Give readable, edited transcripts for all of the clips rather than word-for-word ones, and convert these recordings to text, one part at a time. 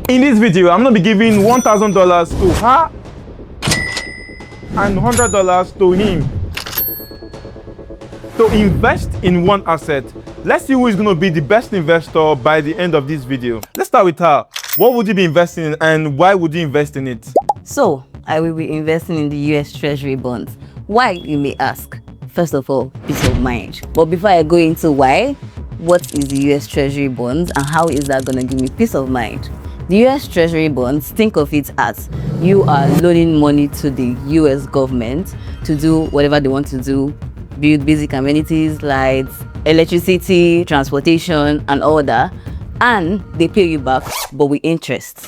In this video, I'm going to be giving $1,000 to her and $100 to him to invest in one asset. Let's see who is going to be the best investor by the end of this video. Let's start with her. What would you be investing in and why would you invest in it? So, I will be investing in the US Treasury bonds. Why, you may ask? First of all, peace of mind. But before I go into why, what is the US Treasury bonds and how is that going to give me peace of mind? The US Treasury bonds, think of it as you are loaning money to the US government to do whatever they want to do, build basic amenities, lights, electricity, transportation, and all that. And they pay you back, but with interest.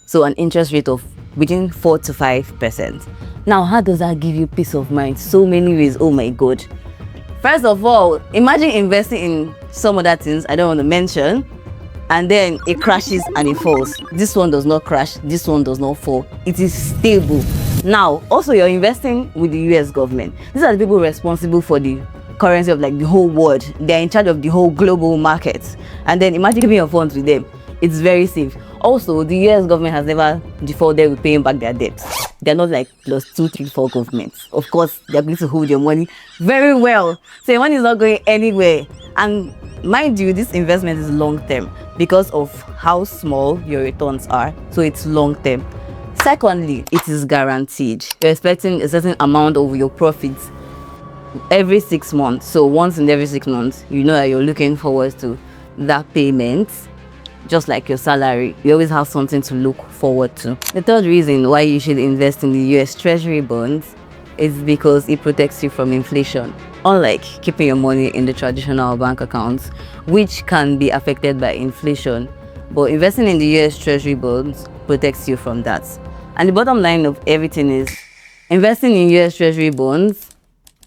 So an interest rate of between 4 to 5%. Now, how does that give you peace of mind? So many ways, oh my God. First of all, imagine investing in some other things I don't want to mention, and then it crashes and it falls. This one does not crash, this one does not fall. It is stable. Now, also you're investing with the US government. These are the people responsible for the currency of like the whole world. They're in charge of the whole global market. And then imagine giving your funds with them. It's very safe. Also, the US government has never defaulted with paying back their debts. They're not like plus 2, 3, 4 governments. Of course, they're going to hold your money very well. So your money is not going anywhere. And mind you, this investment is long term because of how small your returns are. So it's long term. Secondly, it is guaranteed. You're expecting a certain amount of your profits every 6 months. So once in every 6 months, you know that you're looking forward to that payment. Just like your salary, you always have something to look forward to. The third reason why you should invest in the US Treasury bonds is because it protects you from inflation. Unlike keeping your money in the traditional bank accounts, which can be affected by inflation, but investing in the US Treasury bonds protects you from that. And the bottom line of everything is investing in US Treasury bonds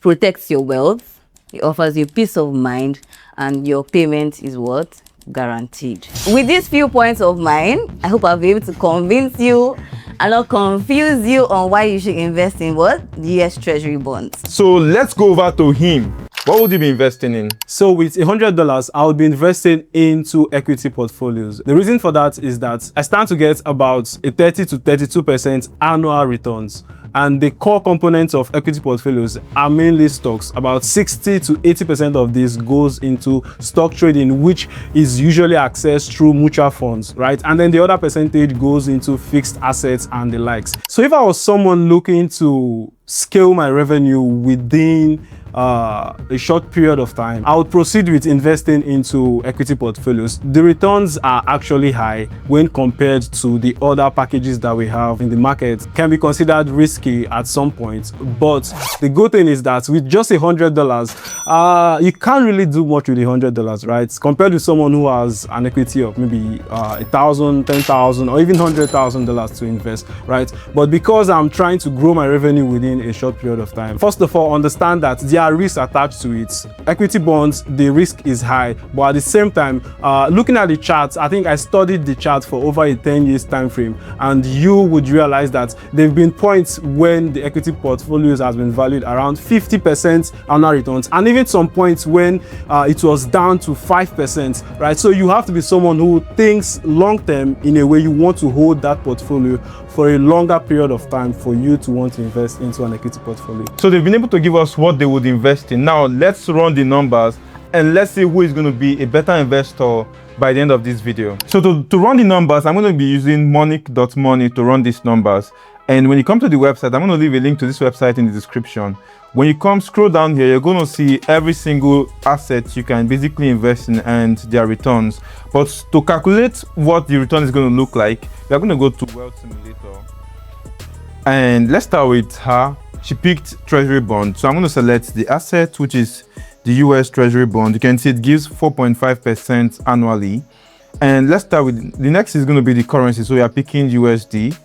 protects your wealth, it offers you peace of mind, and your payment is what? Guaranteed. With these few points of mine, I hope I'll be able to convince you and not confuse you on why you should invest in what? The US Treasury bonds. So let's go over to him. What would you be investing in? So with $100, I would be investing into equity portfolios. The reason for that is that I stand to get about a 30 to 32% annual returns. And the core components of equity portfolios are mainly stocks. About 60 to 80% of this goes into stock trading, which is usually accessed through mutual funds, right? And then the other percentage goes into fixed assets and the likes. So if I was someone looking to scale my revenue within a short period of time, I would proceed with investing into equity portfolios. The returns are actually high when compared to the other packages that we have in the market. Can be considered risky at some point, but the good thing is that with just $100, you can't really do much with $100, right? Compared to someone who has an equity of maybe $1,000, $10,000, or even $100,000 to invest, right? But because I'm trying to grow my revenue within a short period of time, first of all, understand that there are risks attached to it. Equity bonds, the risk is high, but at the same time, looking at the charts, I think I studied the chart for over a 10 years time frame, and you would realize that there have been points when the equity portfolios has been valued around 50% annual returns, and even some points when it was down to 5%, right? So you have to be someone who thinks long term in a way. You want to hold that portfolio for a longer period of time for you to want to invest into an equity portfolio. So they've been able to give us what they would invest in. Now let's run the numbers and let's see who is going to be a better investor by the end of this video. So to run the numbers, I'm going to be using monic.money to run these numbers. And when you come to the website, I'm going to leave a link to this website in the description. When you come scroll down here, you're going to see every single asset you can basically invest in and their returns. But to calculate what the return is going to look like, we're going to go to Wealth Simulator. And let's start with her. She picked Treasury bond. So I'm going to select the asset, which is the US Treasury bond. You can see it gives 4.5% annually. And let's start with the next is going to be the currency. So we are picking USD,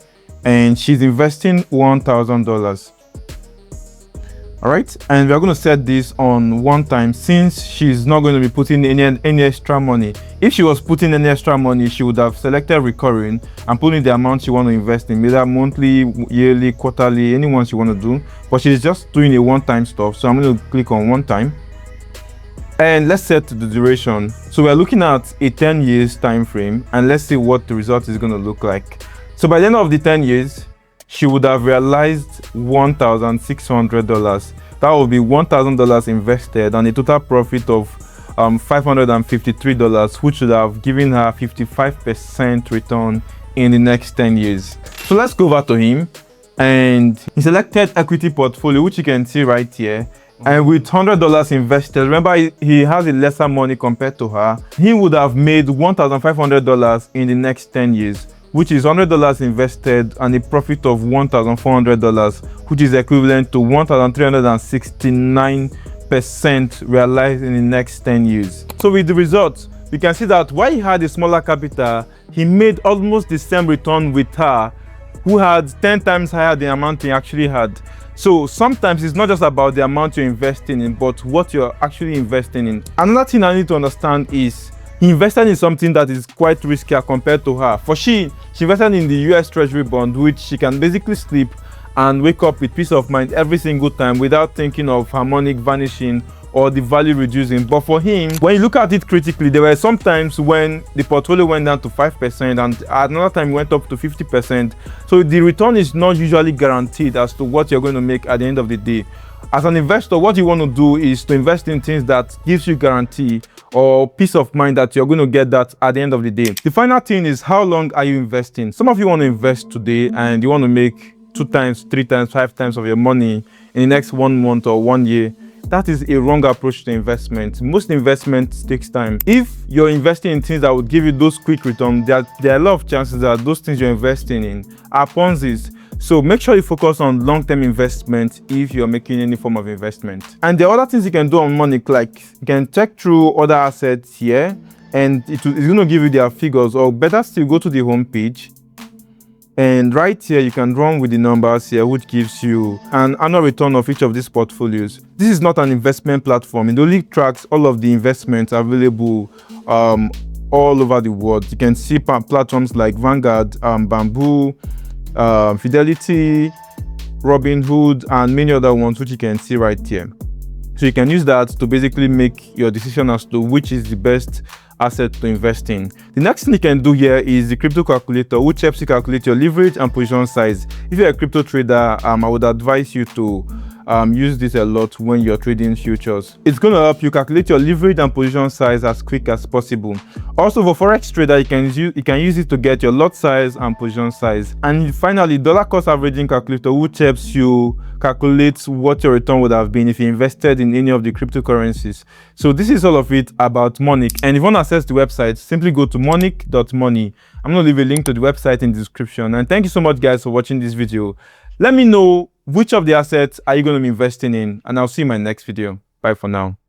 and she's investing $1,000. All right, and we're going to set this on one time since she's not going to be putting any extra money. If she was putting any extra money, she would have selected recurring and put in the amount she want to invest in, whether monthly, yearly, quarterly, any ones you want to do. But she's just doing a one-time stuff. So I'm going to click on one time. And let's set the duration. So we're looking at a 10 years time frame, and let's see what the result is going to look like. So by the end of the 10 years, she would have realized $1,600. That would be $1,000 invested and a total profit of $553, which would have given her 55% return in the next 10 years. So let's go over to him, and he selected equity portfolio, which you can see right here. And with $100 invested, remember he has a lesser money compared to her, he would have made $1,500 in the next 10 years, which is $100 invested and a profit of $1,400, which is equivalent to 1,369% realized in the next 10 years. So with the results, we can see that while he had a smaller capital, he made almost the same return with her, who had 10 times higher the amount he actually had. So sometimes it's not just about the amount you're investing in, but what you're actually investing in. Another thing I need to understand is he invested in something that is quite riskier compared to her. For she invested in the US Treasury bond, which she can basically sleep and wake up with peace of mind every single time without thinking of harmonic vanishing or the value reducing. But for him, when you look at it critically, there were some times when the portfolio went down to 5% and another time it went up to 50%. So the return is not usually guaranteed as to what you're going to make at the end of the day. As an investor, what you want to do is to invest in things that gives you guarantee or peace of mind that you're going to get that at the end of the day. The final thing is, how long are you investing? Some of you want to invest today and you want to make 2 times, 3 times, 5 times of your money in the next 1 month or 1 year. That is a wrong approach to investment. Most investments takes time. If you're investing in things that would give you those quick returns, there are a lot of chances that those things you're investing in are Ponzi's. So make sure you focus on long-term investment if you're making any form of investment. And there are other things you can do on Money, like you can check through other assets here, and it's going to give you their figures, or better still, go to the home page. And right here, you can run with the numbers here, which gives you an annual return of each of these portfolios. This is not an investment platform. It only tracks all of the investments available all over the world. You can see platforms like Vanguard, Bamboo, Fidelity, Robinhood, and many other ones, which you can see right here. So you can use that to basically make your decision as to which is the best asset to invest in. The next thing you can do here is the crypto calculator, which helps you calculate your leverage and position size. If you're a crypto trader, I would advise you to use this a lot when you're trading futures. It's going to help you calculate your leverage and position size as quick as possible. Also, for forex trader, you can use it to get your lot size and position size. And finally, dollar cost averaging calculator, which helps you calculate what your return would have been if you invested in any of the cryptocurrencies. So this is all of it about Monic. And if you want to access the website, simply go to monic.money. I'm going to leave a link to the website in the description. And thank you so much, guys, for watching this video. Let me know which of the assets are you going to be investing in, and I'll see you in my next video. Bye for now.